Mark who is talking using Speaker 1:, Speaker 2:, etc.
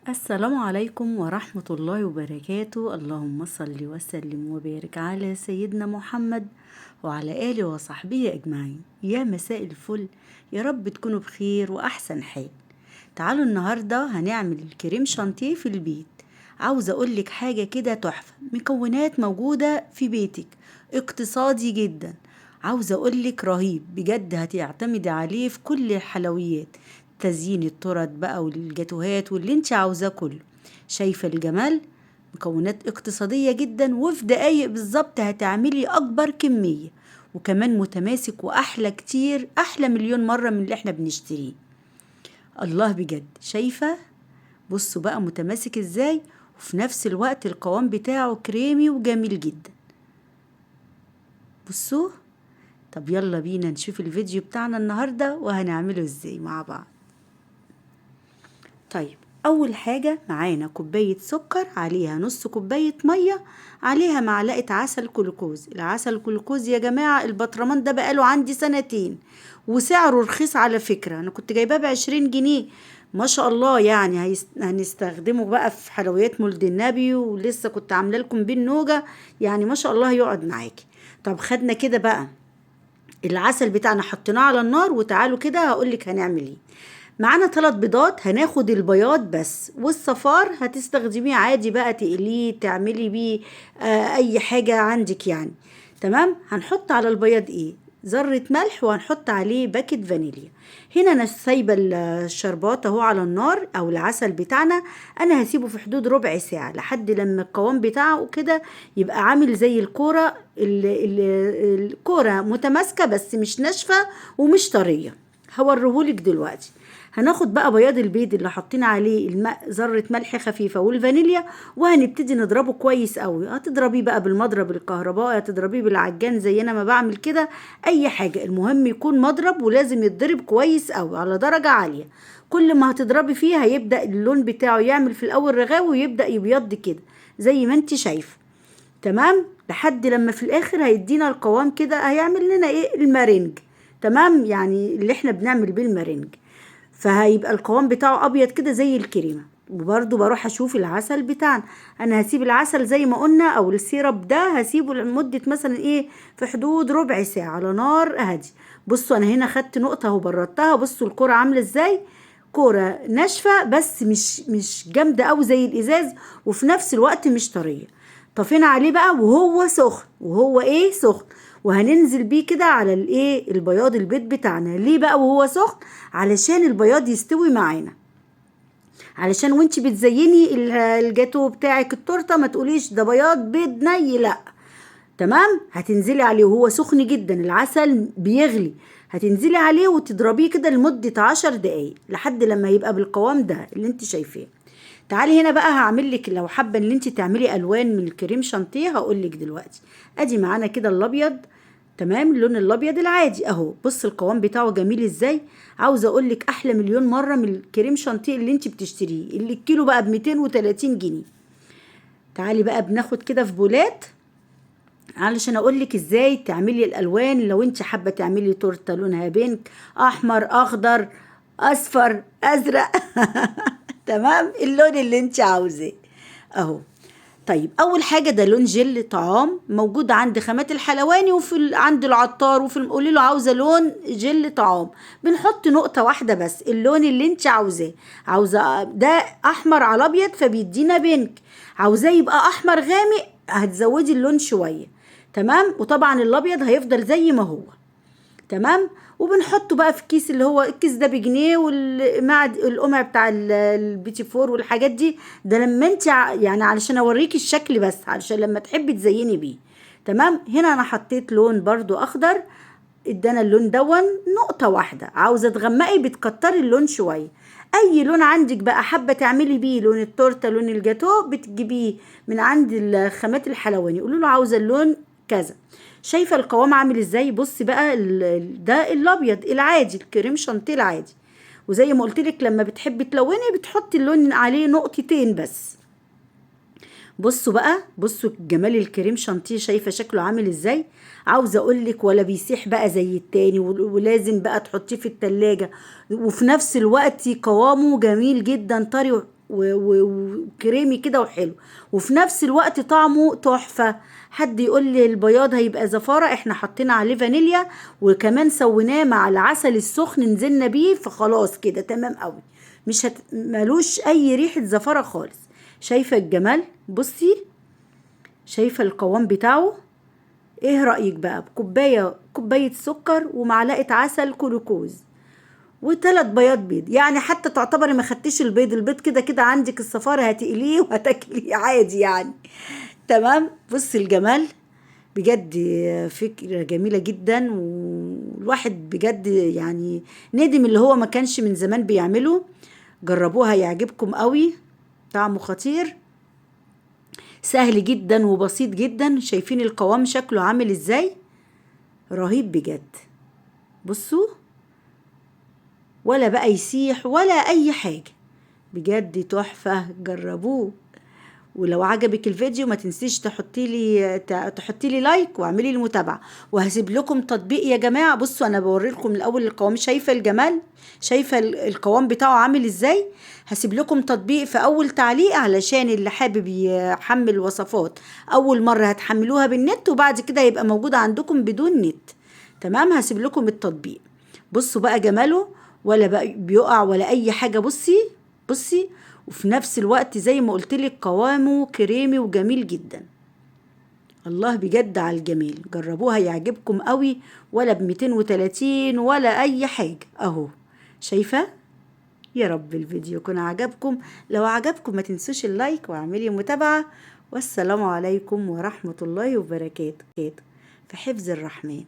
Speaker 1: السلام عليكم ورحمة الله وبركاته. اللهم صل وسلم وبارك على سيدنا محمد وعلى آله وصحبه أجمعين. يا مساء الفل، يا رب تكونوا بخير وأحسن حال. تعالوا النهاردة هنعمل الكريم شانتيه في البيت. عاوزة أقولك حاجة كده تحفة، مكونات موجودة في بيتك، اقتصادي جدا. عاوزة أقولك رهيب بجد، هتعتمدي عليه في كل الحلويات، تزيين التورت بقى والجاتوهات واللي انت عاوزاه كله. شايفة الجمال؟ مكونات اقتصادية جدا، وفي دقايق بالظبط هتعملي أكبر كمية، وكمان متماسك وأحلى كتير، أحلى مليون مرة من اللي احنا بنشتريه. الله بجد، شايفة؟ بصوا بقى متماسك ازاي، وفي نفس الوقت القوام بتاعه كريمي وجميل جدا. بصوا. طب يلا بينا نشوف الفيديو بتاعنا النهاردة وهنعمله ازاي مع بعض. طيب، أول حاجة معانا كوباية سكر، عليها نص كوباية مية، عليها معلقة عسل كلوكوز. العسل الكلوكوز يا جماعة البطرمان ده بقاله عندي سنتين، وسعره رخيص على فكرة، أنا كنت جايباه ب20 جنيه. ما شاء الله، يعني هنستخدمه بقى في حلويات مولد النبي، ولسه كنت عامله لكم بيه النوجة، يعني ما شاء الله هيقعد معاكي. طب خدنا كده بقى العسل بتاعنا، حطيناه على النار، وتعالوا كده هقولك هنعمل ايه. معانا 3 بيضات، هناخد البياض بس، والصفار هتستخدميه عادي بقى، تقليه تعملي بيه اي حاجة عندك يعني. تمام. هنحط على البياض ايه؟ ذرة ملح، وهنحط عليه باكت فانيليا. هنا انا سايبه الشربات اهو على النار، او العسل بتاعنا. انا هسيبه في حدود ربع ساعة لحد لما القوام بتاعه كده يبقى عامل زي الكورة، الكورة متماسكة بس مش ناشفة ومش طرية. هوريهولك دلوقتي. هناخد بقى بياض البيض اللي حاطين عليه ذرة ملح خفيفة والفانيليا، وهنبتدي نضربه كويس قوي. هتضربيه بقى بالمضرب الكهربائي، هتضربيه بالعجان زي انا ما بعمل كده، اي حاجة، المهم يكون مضرب، ولازم يتضرب كويس قوي على درجة عالية. كل ما هتضربي فيه هيبدأ اللون بتاعه يعمل في الاول رغاوي، ويبدأ يبيض كده زي ما انت شايفه. تمام. لحد لما في الاخر هيدينا القوام كده، هيعمل لنا ايه؟ المارينج. تمام، يعني اللي احنا بنعمل بيه المارينج. فهيبقى القوام بتاعه ابيض كده زي الكريمه. وبرده بروح اشوف العسل بتاعنا. انا هسيب العسل زي ما قلنا، او السيرب ده هسيبه لمده مثلا ايه، في حدود ربع ساعه على نار هادي. بصوا انا هنا خدت نقطه وبردتها. بصوا الكوره عامله ازاي، كوره ناشفه بس مش جامده قوي زي الازاز، وفي نفس الوقت مش طريه. طفينا عليه بقى وهو سخن، وهو ايه، سخن. وهننزل بيه كده على الايه، البياض البيض بتاعنا. ليه بقى وهو سخن؟ علشان البياض يستوي معانا، علشان وانت بتزيني الجاتو بتاعك، التورته، ما تقوليش ده بياض بيض ني، لا. تمام. هتنزلي عليه وهو سخن جدا، العسل بيغلي. هتنزلي عليه وتضربيه كده لمدة 10 دقايق لحد لما يبقى بالقوام ده اللي انت شايفاه. تعالي هنا بقى، هعمل لك لو حابه ان انت تعملي الوان من الكريم شانتيه هقول لك دلوقتي. ادي معانا كده الابيض. تمام، اللون الابيض العادي اهو. بص القوام بتاعه جميل ازاي. عاوزه اقول لك احلى مليون مره من الكريم شانتيه اللي انت بتشتريه، اللي الكيلو بقى ب 230 جنيه. تعالي بقى بناخد كده في بولات، علشان اقول لك ازاي تعملي الالوان. لو انت حابه تعملي تورته لونها بينك، احمر، اخضر، اصفر، ازرق تمام، اللون اللي انت عاوزاه اهو. طيب اول حاجه ده لون جل طعام، موجود عند خامات الحلواني وفي عند العطار، وفي قولي له عاوزه لون جل طعام. بنحط نقطه واحده بس، اللون اللي انت عاوزاه. عاوزه ده احمر على ابيض فبيدينا بينك، عاوزاه يبقى احمر غامق هتزودي اللون شويه. تمام. وطبعا الابيض هيفضل زي ما هو. تمام. وبنحطه بقى في كيس، اللي هو الكيس ده بجنيه، مع القمع بتاع البيتي فور والحاجات دي. ده لما انت يعني علشان اوريكي الشكل بس، علشان لما تحبي تزيني بيه. تمام. هنا انا حطيت لون برضو اخضر، ادانا اللون دون نقطة واحدة. عاوزة تغمقي بتكتري اللون شوية. اي لون عندك بقى حابة تعملي بيه، لون التورتة، لون الجاتو، بتجيبيه من عند الخامات الحلواني، قولوا له عاوزة اللون كذا. شايفة القوام عامل ازاي؟ بصي بقى ده الابيض العادي، الكريم شانتيه العادي. وزي ما قلت لك لما بتحبي تلوني بتحطي اللون عليه نقطتين بس. بصوا بقى، بصوا جمال الكريم شانتيه، شايفه شكله عامل ازاي. عاوزه اقولك ولا بيسيح بقى زي التاني، ولازم بقى تحطيه في التلاجة، وفي نفس الوقت قوامه جميل جدا طري. وكريمي كده وحلو، وفي نفس الوقت طعمه تحفة. حد يقول لي البياض هيبقى زفارة، احنا حطينا عليه فانيليا وكمان سويناه مع العسل السخن، نزلنا بيه، فخلاص كده تمام قوي. مش ملوش اي ريحة زفارة خالص. شايفة الجمال؟ بصي، شايفة القوام بتاعه؟ ايه رأيك بقى؟ كوباية سكر ومعلقة عسل كلوكوز وثلاث بياض بيض، يعني حتى تعتبري ما خدتيش البيض كده كده عندك الصفارة، هتقليه وهتاكليه عادي يعني. تمام. بصي الجمال بجد، فكرة جميلة جدا، والواحد بجد يعني ندم اللي هو ما كانش من زمان بيعمله. جربوها هيعجبكم قوي، طعمه خطير، سهل جدا وبسيط جدا. شايفين القوام شكله عامل ازاي؟ رهيب بجد. بصوا، ولا بقى يسيح ولا اي حاجة، بجد تحفة. جربوه. ولو عجبك الفيديو ما تنسيش تحطي لي لايك واعملي لي متابعة، وهسيب لكم تطبيق يا جماعة. بصوا انا بوري لكم الاول القوام، شايفة الجمال؟ شايفة القوام بتاعه عامل ازاي؟ هسيب لكم تطبيق في اول تعليق علشان اللي حابب يحمل وصفات اول مرة هتحملوها بالنت، وبعد كده هيبقى موجود عندكم بدون نت. تمام، هسيب لكم التطبيق. بصوا بقى جماله، ولا بقى بيقع ولا اي حاجة. بصي بصي، وفي نفس الوقت زي ما قلتلك قوامه كريمي وجميل جدا. الله بجد على الجمال. جربوها يعجبكم قوي، ولا ب230 ولا اي حاجة اهو. شايفة؟ يا رب الفيديو يكون عجبكم. لو عجبكم ما تنسوش اللايك واعملي متابعة. والسلام عليكم ورحمة الله وبركاته. في حفظ الرحمن.